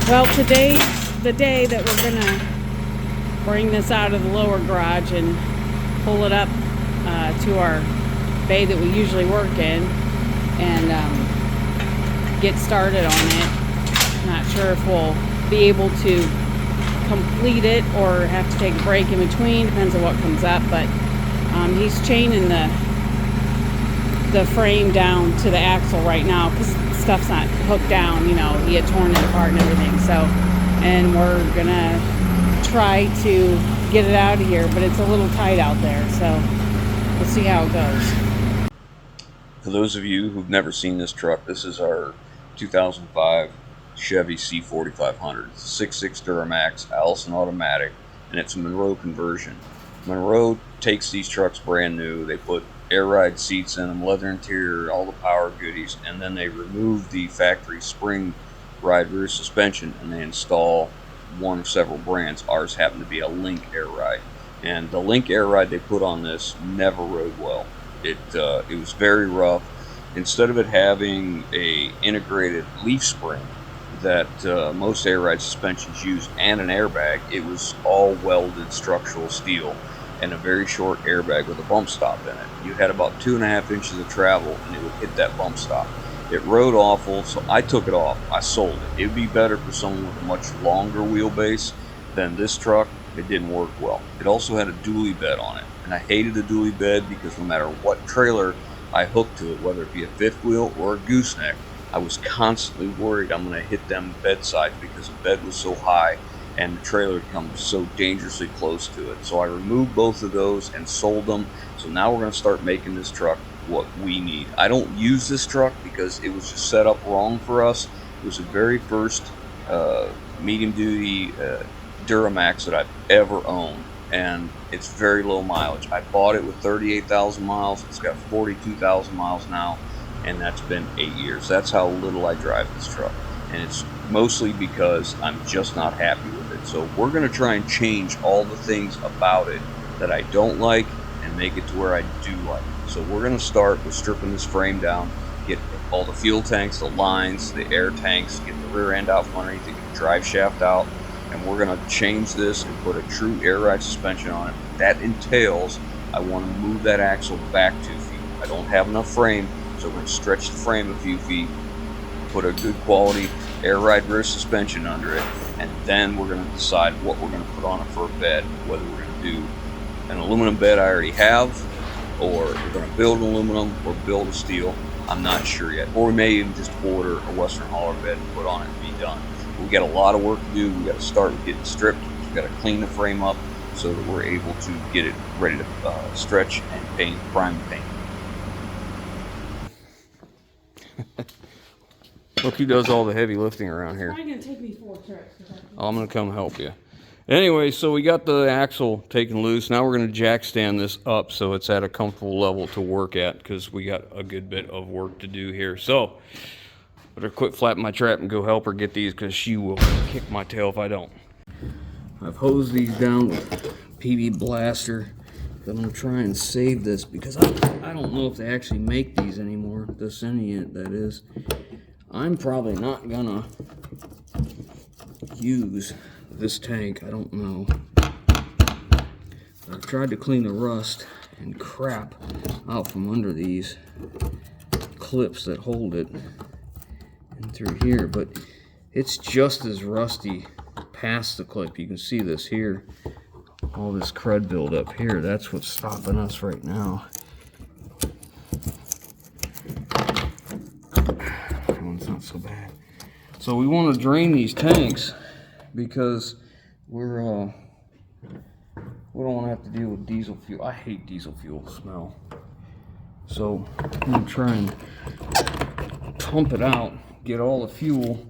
Well, today's the day that we're gonna bring this out of the lower garage and pull it up to our bay that we usually work in and get started on it. Not sure if we'll be able to complete it or have to take a break in between, depends on what comes up, but he's chaining the frame down to the axle right now because stuff's not hooked down, you know, he had torn it apart and everything. So, and we're gonna try to get it out of here, but it's a little tight out there, so we'll see how it goes. For those of you who've never seen this truck, this is our 2005 Chevy C4500. It's a 6.6 Duramax, Allison automatic, and it's a MONROE conversion. MONROE takes these trucks brand new, they put air ride seats in them, leather interior, all the power goodies, and then they remove the factory spring ride rear suspension and they install one of several brands. Ours happened to be a Link air ride, and the Link air ride they put on this never rode well. It was very rough. Instead of it having a integrated leaf spring that most air ride suspensions use and an airbag, it was all welded structural steel and a very short airbag with a bump stop in it. You had about 2.5 inches of travel and it would hit that bump stop. It rode awful, so I took it off. I sold it. It would be better for someone with a much longer wheelbase than this truck. It didn't work well. It also had a dually bed on it, and I hated the dually bed because no matter what trailer I hooked to it, whether it be a fifth wheel or a gooseneck, I was constantly worried I'm going to hit them bedsides because the bed was so high and the trailer had come so dangerously close to it. So I removed both of those and sold them. So now we're going to start making this truck what we need. I don't use this truck because it was just set up wrong for us. It was the very first medium duty Duramax that I've ever owned, and it's very low mileage. I bought it with 38,000 miles. It's got 42,000 miles now, and that's been 8 years. That's how little I drive this truck, and it's mostly because I'm just not happy with it. So we're going to try and change all the things about it that I don't like and make it to where I do like it. So we're going to start with stripping this frame down, get all the fuel tanks, the lines, the air tanks, get the rear end out from underneath, get the drive shaft out, and we're going to change this and put a true air ride suspension on it. That entails I want to move that axle back 2 feet. I don't have enough frame, so we're going to stretch the frame a few feet, put a good quality air ride rear suspension under it, and then we're going to decide what we're going to put on it for a bed, whether we're going to do an aluminum bed I already have, or we're going to build an aluminum or build a steel. I'm not sure yet. Or we may even just order a Western hauler bed and put on it and be done. We got a lot of work to do. We got to start with getting stripped. We've got to clean the frame up so that we're able to get it ready to stretch and paint, prime paint. Look who does all the heavy lifting around here. It's probably gonna take me 4 trips. I'm gonna come help you. Anyway, so we got the axle taken loose. Now we're gonna jack stand this up so it's at a comfortable level to work at, because we got a good bit of work to do here. So better quit flapping my trap and go help her get these, because she will kick my tail if I don't. I've hosed these down with PB Blaster. I'm gonna try and save this because I don't know if they actually make these anymore. The Senient, that is. I'm probably not gonna use this tank. I don't know. I've tried to clean the rust and crap out from under these clips that hold it and through here, but it's just as rusty past the clip. You can see this here, all this crud build up here. That's what's stopping us right now. That one's not so bad. So we want to drain these tanks because we don't want to have to deal with diesel fuel. I hate diesel fuel smell. So I'm going to try and pump it out, get all the fuel.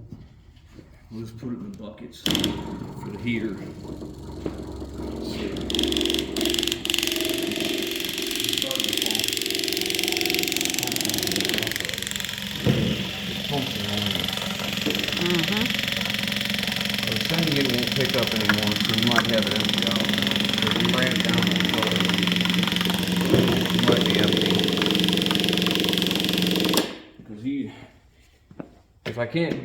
We'll just put it in the buckets for the heater. Sending it won't pick up anymore, so we might have it empty out. If we ran it down, it might be empty. Because if I can't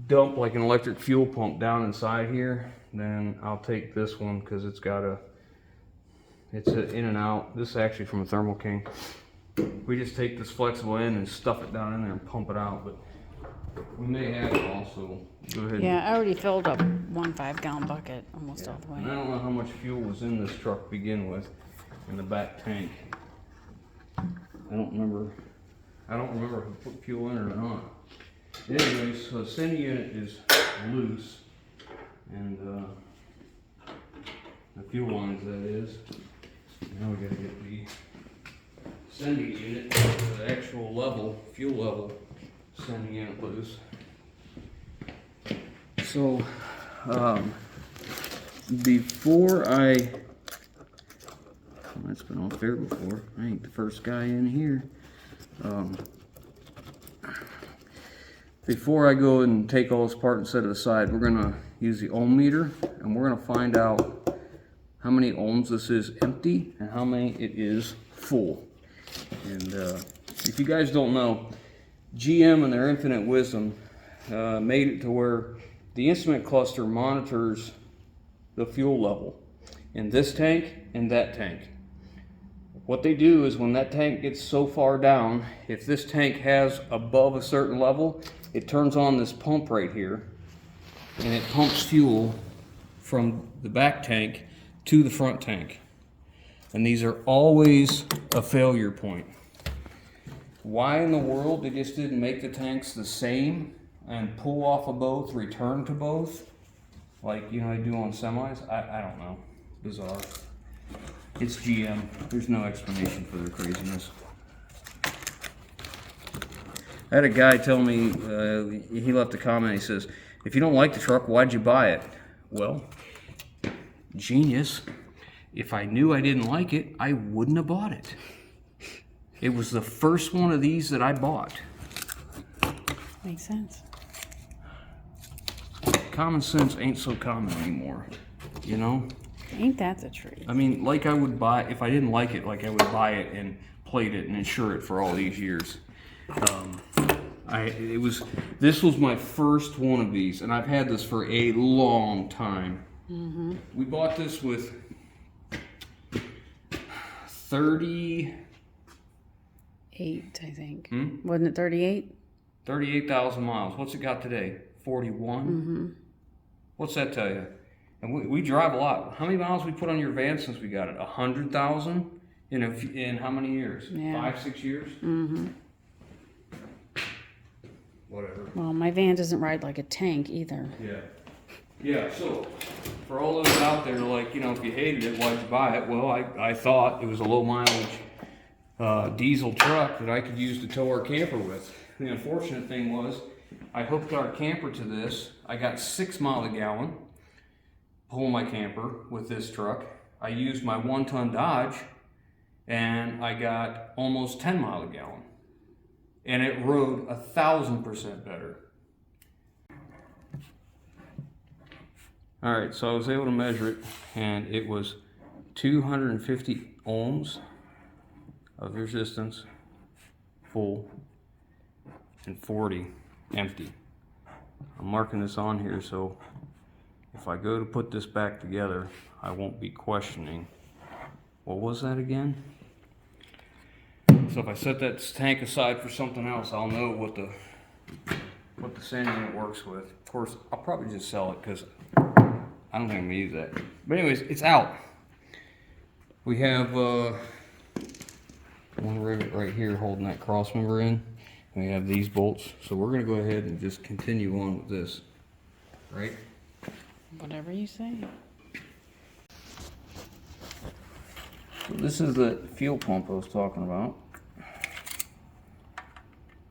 dump like an electric fuel pump down inside here, then I'll take this one because it's got a, it's an in and out. This is actually from a Thermo King. We just take this flexible end and stuff it down in there and pump it out, but we may have it also. Go ahead. Yeah, I already filled up 1 5-gallon bucket almost all the way. And I don't know how much fuel was in this truck to begin with, in the back tank. I don't remember if I put fuel in it or not. Anyways, so the sending unit is loose, and the fuel lines, that is. Now we gotta get the sending unit, the actual level, fuel level sending unit loose. So, before that's been off there before. I ain't the first guy in here. Before I go and take all this apart and set it aside, we're gonna use the ohm meter, and we're gonna find out how many ohms this is empty and how many it is full. And if you guys don't know, GM in their infinite wisdom made it to where the instrument cluster monitors the fuel level in this tank and that tank. What they do is when that tank gets so far down, if this tank has above a certain level, it turns on this pump right here, and it pumps fuel from the back tank to the front tank. And these are always a failure point. Why in the world they just didn't make the tanks the same and pull off of both, return to both, like you know they do on semis? I don't know. Bizarre. It's GM. There's no explanation for their craziness. I had a guy tell me, he left a comment, he says, if you don't like the truck, why'd you buy it? Well, genius. If I knew I didn't like it, I wouldn't have bought it. It was the first one of these that I bought. Makes sense. Common sense ain't so common anymore, you know? Ain't that the truth? I mean, like I would buy, if I didn't like it, like I would buy it and plate it and insure it for all these years. This was my first one of these, and I've had this for a long time. Mm-hmm. We bought this with 38, I think. Wasn't it 38? 38,000 miles. What's it got today? 41? Mm-hmm. What's that tell you? And we drive a lot. How many miles we put on your van since we got it? 100,000 in how many years? Yeah. 5, 6 years? Mm-hmm. Whatever. Well, my van doesn't ride like a tank either. Yeah. Yeah, so for all those out there, like, you know, if you hated it, why'd you buy it? Well, I thought it was a low mileage diesel truck that I could use to tow our camper with. The unfortunate thing was, I hooked our camper to this. I got 6 miles a gallon pulling my camper with this truck. I used my 1-ton Dodge, and I got almost 10 miles a gallon. And it rode 1,000% better. All right, so I was able to measure it, and it was 250 ohms of resistance, full, and 40 empty. I'm marking this on here so if I go to put this back together, I won't be questioning. What was that again? So if I set that tank aside for something else, I'll know what the sand unit works with. Of course, I'll probably just sell it because I don't think I'm gonna use that. But anyways, it's out. We have one rivet right here holding that cross member in. And we have these bolts. So we're gonna go ahead and just continue on with this, right? Whatever you say. So this is the fuel pump I was talking about.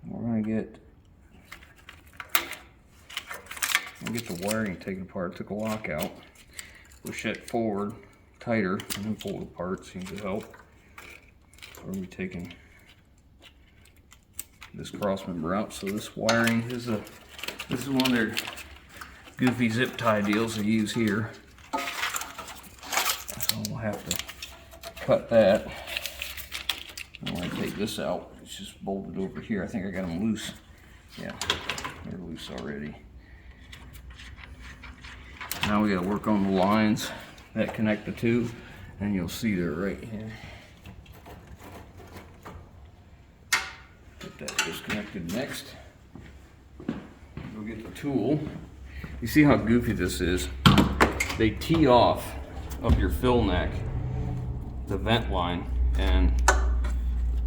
We're gonna get the wiring taken apart. Took a lock out. Push that forward tighter and then pull it apart. Seems to help. We're gonna be taking this cross member out. So this wiring is one of their goofy zip tie deals they use here. So we'll have to cut that. I'm going to take this out. It's just bolted over here. I think I got them loose. Yeah, they're loose already. Now we gotta work on the lines that connect the two, and you'll see they're right here. Get that disconnected next. Go get the tool. You see how goofy this is? They tee off of your fill neck, the vent line, and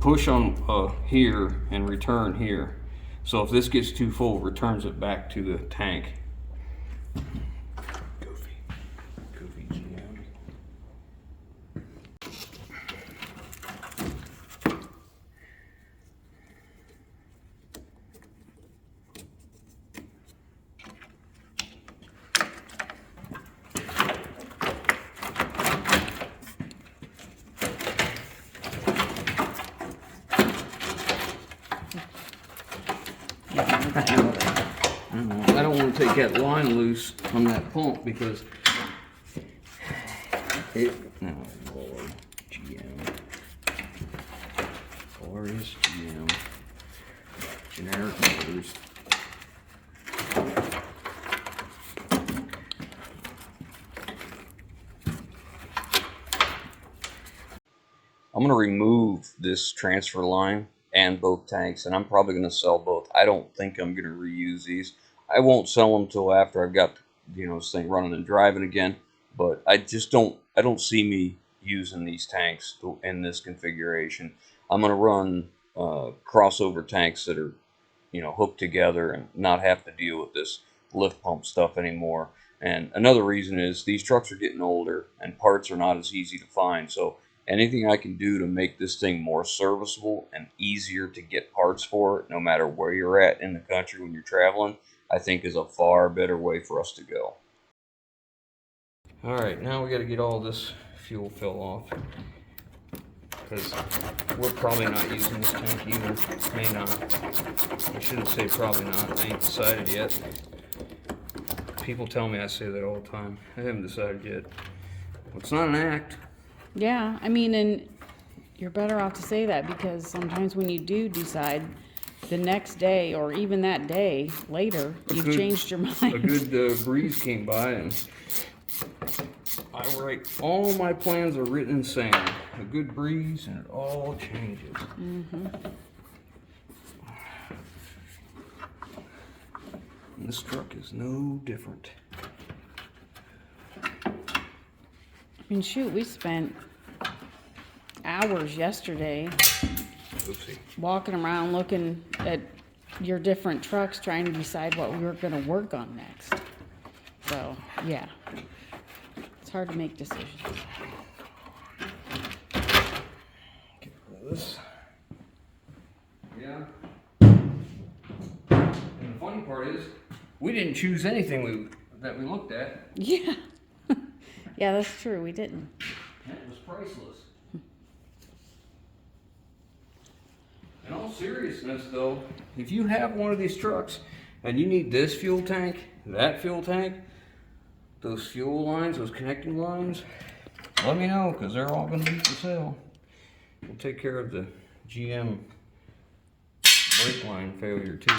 push on here and return here. So if this gets too full, it returns it back to the tank. Goofy GM. I don't want to take that line loose from that pump because it, oh Lord, GM, glorious GM, generic motors. I'm going to remove this transfer line and both tanks, and I'm probably going to sell both. I don't think I'm going to reuse these. I won't sell them till after I've got, you know, this thing running and driving again, but I don't see me using these tanks in this configuration. I'm going to run crossover tanks that are, you know, hooked together and not have to deal with this lift pump stuff anymore. And another reason is these trucks are getting older and parts are not as easy to find. So anything I can do to make this thing more serviceable and easier to get parts for, no matter where you're at in the country when you're traveling, I think is a far better way for us to go. All right, now we got to get all this fuel fill off because we're probably not using this tank either. May not. I shouldn't say probably not. I ain't decided yet. People tell me I say that all the time. I haven't decided yet. Well, it's not an act. Yeah, I mean, and you're better off to say that because sometimes when you do decide, the next day or even that day later, you've changed your mind. A good breeze came by and I write, all my plans are written in sand. A good breeze and it all changes. Mm-hmm. And this truck is no different. I mean, shoot, we spent hours yesterday walking around looking at your different trucks trying to decide what we were going to work on next. So, yeah. It's hard to make decisions. Get rid of this. Yeah. And the funny part is, we didn't choose anything that we looked at. Yeah. Yeah, that's true. We didn't. That was priceless. In all seriousness, though, if you have one of these trucks and you need this fuel tank, that fuel tank, those fuel lines, those connecting lines, let me know because they're all going to be for sale. We'll take care of the GM brake line failure too.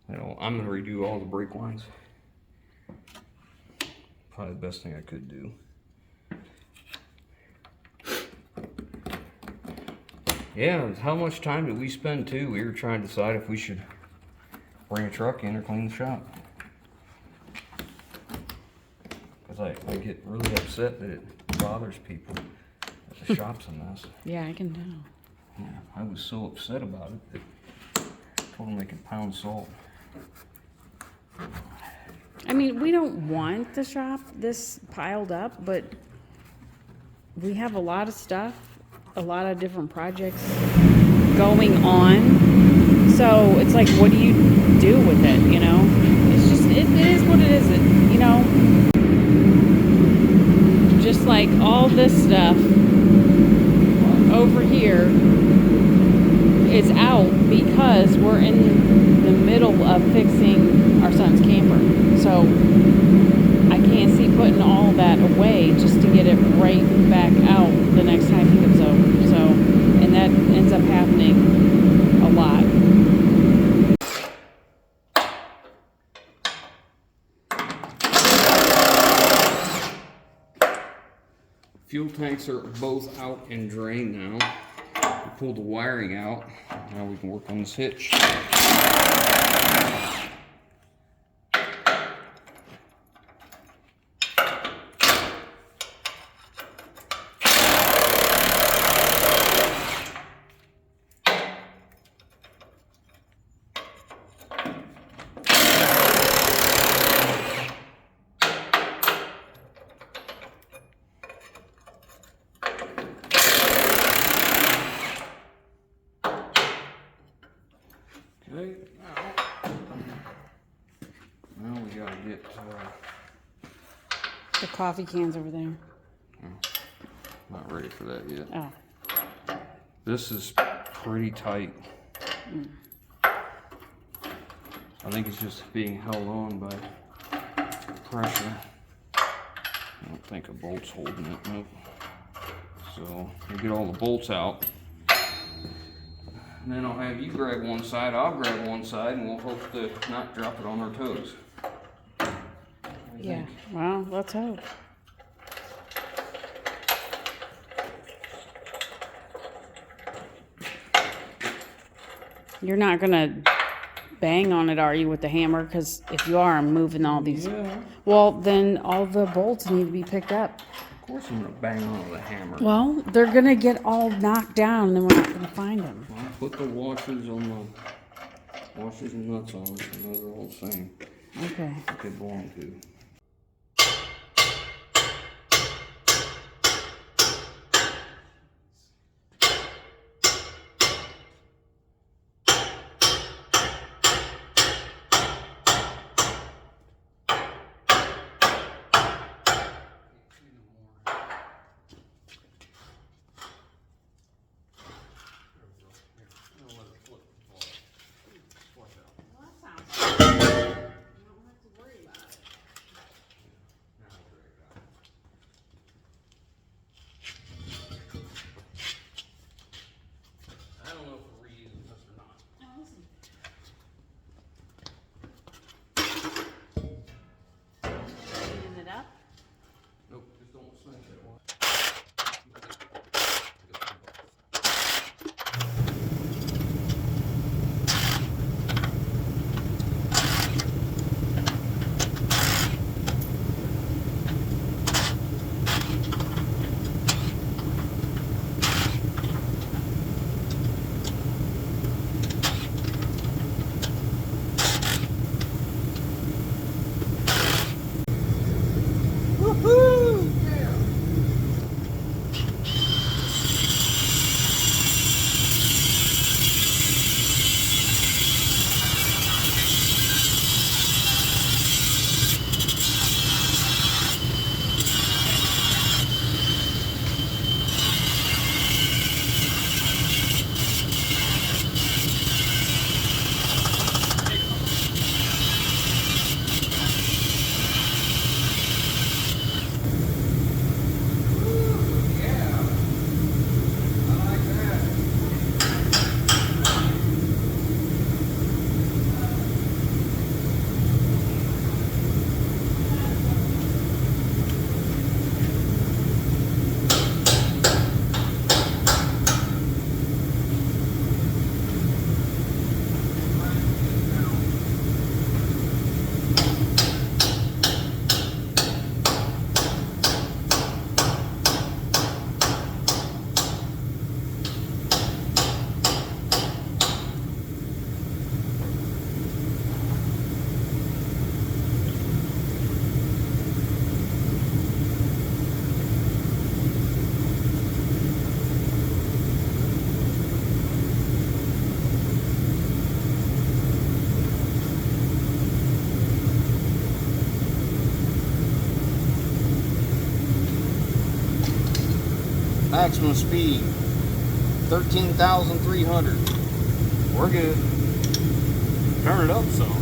You know, I'm going to redo all the brake lines. Probably the best thing I could do. Yeah, how much time did we spend too? We were trying to decide if we should bring a truck in or clean the shop. Because I get really upset that it bothers people that the shop's a mess. Yeah, I can tell. Yeah, I was so upset about it that I told them they could pound salt. I mean, we don't want the shop this piled up, but we have a lot of stuff, a lot of different projects going on. So it's like, what do you do with it, you know? It's just, it is what it is, you know? Just like all this stuff over here is out because we're in the middle of fixing our son's camper. So I can't see putting all that away just to get it right back out the next time he comes over. So, and that ends up happening a lot. Fuel tanks are both out and drained now. We pulled the wiring out. Now we can work on this hitch. Okay, now we gotta get The coffee can's over there. not ready for that yet. Oh. This is pretty tight. I think it's just being held on by pressure. I don't think a bolt's holding it, nope. So we'll get all the bolts out. And then I'll have you grab one side, I'll grab one side, and we'll hope to not drop it on our toes. Yeah, well, let's hope. You're not gonna bang on it, are you, with the hammer? Because if you are, I'm moving all these. Yeah. Well, then all the bolts need to be picked up. Of course I'm gonna bang on with a hammer. Well, they're gonna get all knocked down, and then we're not gonna find them. Well, put the washers on the washers and nuts on, so they're all the same. Okay. What they belong to. Nope, just don't smash that one. Maximum speed, 13,300. We're good. Turn it up some.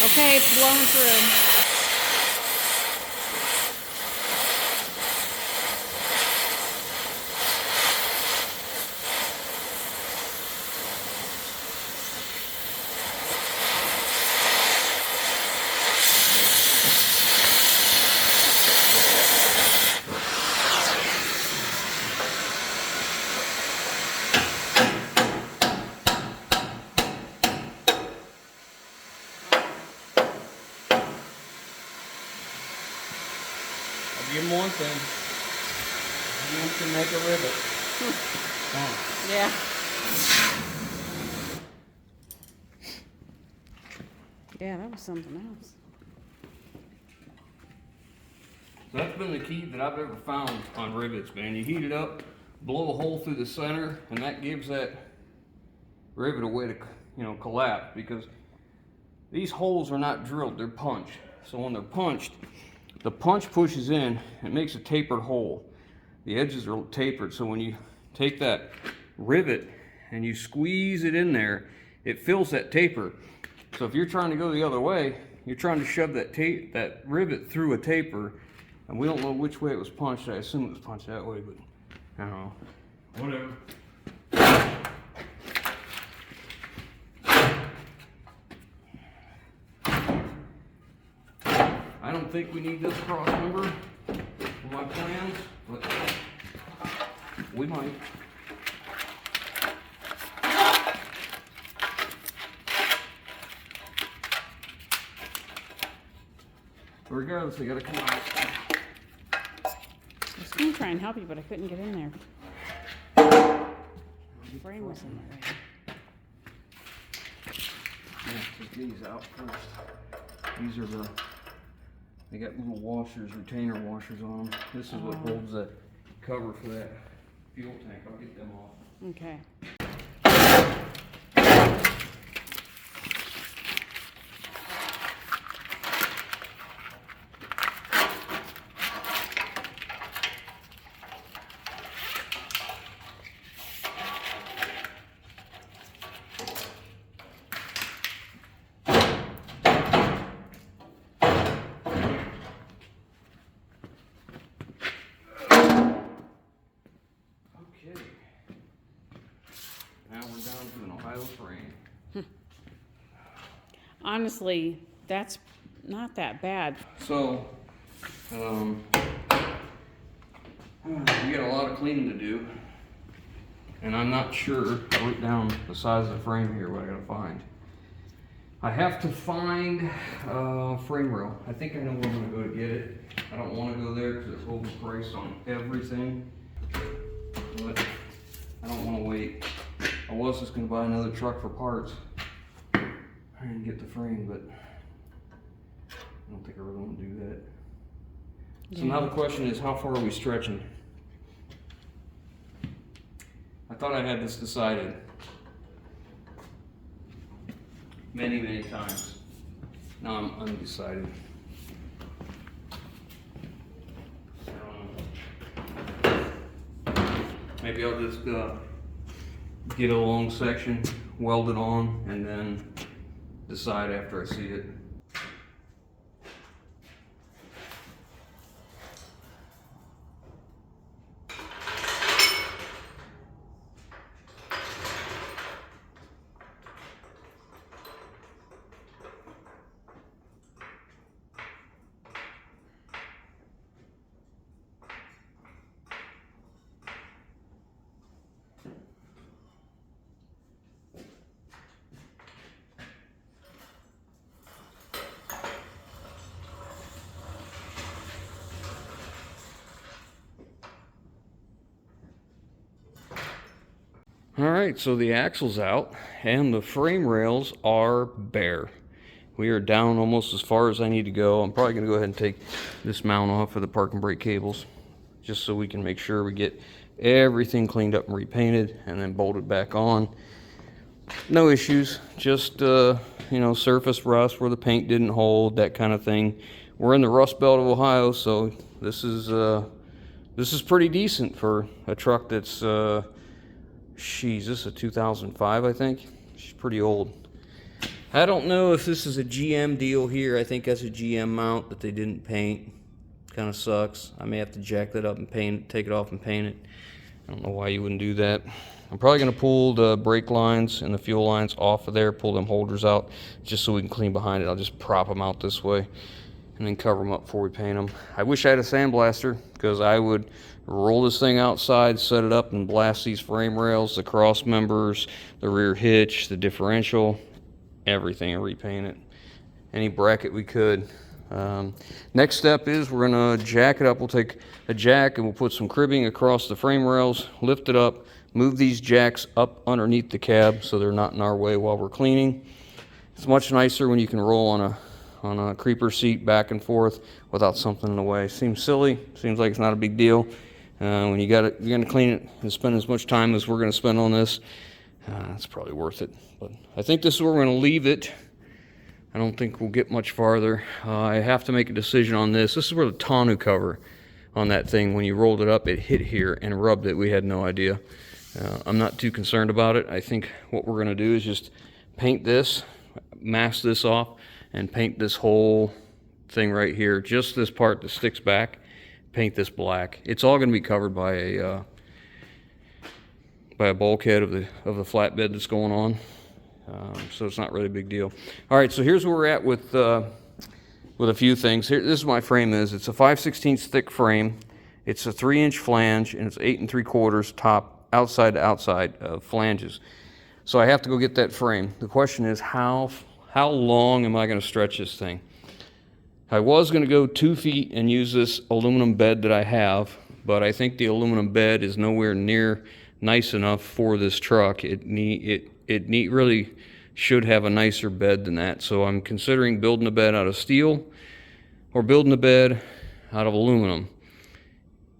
Okay, it's blowing through. Give him one thing. You can make a rivet. Yeah. Yeah, that was something else. So that's been the key that I've ever found on rivets, man. You heat it up, blow a hole through the center, and that gives that rivet a way to, collapse, because these holes are not drilled, they're punched. So when they're punched, the punch pushes in, it makes a tapered hole. The edges are tapered, so when you take that rivet and you squeeze it in there, it fills that taper. So if you're trying to go the other way, you're trying to shove that rivet through a taper, and we don't know which way it was punched. I assume it was punched that way, but I don't know. Whatever. I don't think we need this cross member for my plans, but we might. But regardless, they gotta come out. I was going to try and help you, but I couldn't get in there. The frame was in the way. Yeah, take these out first. These are they got little washers, retainer washers on them. This is what holds that cover for that fuel tank. I'll get them off. Okay. Honestly, that's not that bad. So, we got a lot of cleaning to do, and I'm not sure. I wrote down the size of the frame here, what I gotta find. I have to find frame rail. I think I know where I'm gonna go to get it. I don't want to go there because it's overpriced on everything, but I don't want to wait. I was just gonna buy another truck for parts and get the frame, but I don't think I really want to do that. So now the question is, how far are we stretching? I thought I had this decided many times. Now I'm undecided. Maybe I'll just get a long section, weld it on, and then decide after I see it. Alright, so the axle's out and the frame rails are bare. We are down almost as far as I need to go. I'm probably going to go ahead and take this mount off for the park and brake cables, just so we can make sure we get everything cleaned up and repainted and then bolted back on. No issues, just surface rust where the paint didn't hold, that kind of thing. We're in the Rust Belt of Ohio, so this is pretty decent for a truck that's this is a 2005, I think. She's pretty old. I don't know if this is a GM deal here. I think that's a GM mount that they didn't paint. Kind of sucks. I may have to jack that up and paint it, take it off and paint it. I don't know why you wouldn't do that. I'm probably going to pull the brake lines and the fuel lines off of there, pull them holders out, just so we can clean behind it. I'll just prop them out this way and then cover them up before we paint them. I wish I had a sandblaster, because I would roll this thing outside, set it up, and blast these frame rails, the cross members, the rear hitch, the differential, everything, and repaint it. Any bracket we could. Next step is we're going to jack it up. We'll take a jack and we'll put some cribbing across the frame rails, lift it up, move these jacks up underneath the cab so they're not in our way while we're cleaning. It's much nicer when you can roll on a creeper seat back and forth without something in the way. Seems silly, seems like it's not a big deal. When you're going to clean it and spend as much time as we're going to spend on this, it's probably worth it. But I think this is where we're going to leave it. I don't think we'll get much farther. I have to make a decision on this. This is where the tonneau cover on that thing, when you rolled it up, it hit here and rubbed it. We had no idea. I'm not too concerned about it. I think what we're going to do is just paint this, mask this off, and paint this whole thing right here. Just this part that sticks back, paint this black. It's all going to be covered by a bulkhead of the flatbed that's going on. So it's not really a big deal. All right, so here's where we're at with a few things. Here, this is my frame is. It's a 5/16 thick frame. It's a 3-inch flange, and it's 8 3/4 top, outside to outside flanges. So I have to go get that frame. The question is, how long am I going to stretch this thing? I was going to go 2 feet and use this aluminum bed that I have, but I think the aluminum bed is nowhere near nice enough for this truck. It really should have a nicer bed than that. So I'm considering building a bed out of steel or building a bed out of aluminum.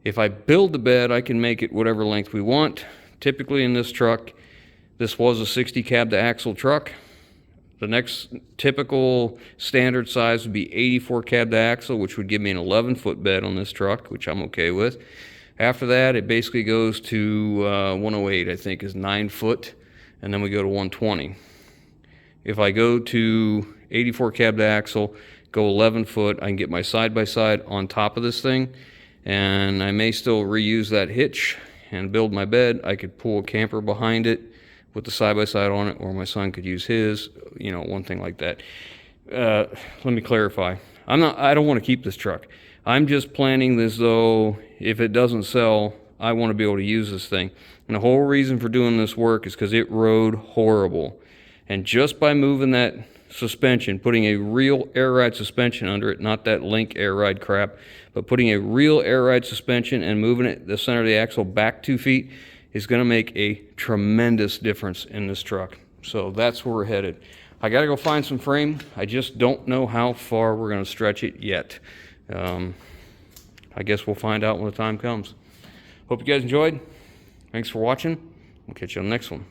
If I build the bed, I can make it whatever length we want. Typically in this truck, this was a 60 cab to axle truck. The next typical standard size would be 84 cab to axle, which would give me an 11-foot bed on this truck, which I'm okay with. After that, it basically goes to 108, I think, is 9 foot, and then we go to 120. If I go to 84 cab to axle, go 11 foot, I can get my side-by-side on top of this thing, and I may still reuse that hitch and build my bed. I could pull a camper behind it with the side-by-side on it, or my son could use his, one thing like that. Let me clarify. I don't want to keep this truck. I'm just planning this, though, if it doesn't sell, I want to be able to use this thing. And the whole reason for doing this work is because it rode horrible. And just by moving that suspension, putting a real air ride suspension under it, not that Link air ride crap, but putting a real air ride suspension and moving it, the center of the axle, back 2 feet is going to make a tremendous difference in this truck. So that's where we're headed. I got to go find some frame. I just don't know how far we're going to stretch it yet. I guess we'll find out when the time comes. Hope you guys enjoyed. Thanks for watching. We'll catch you on the next one.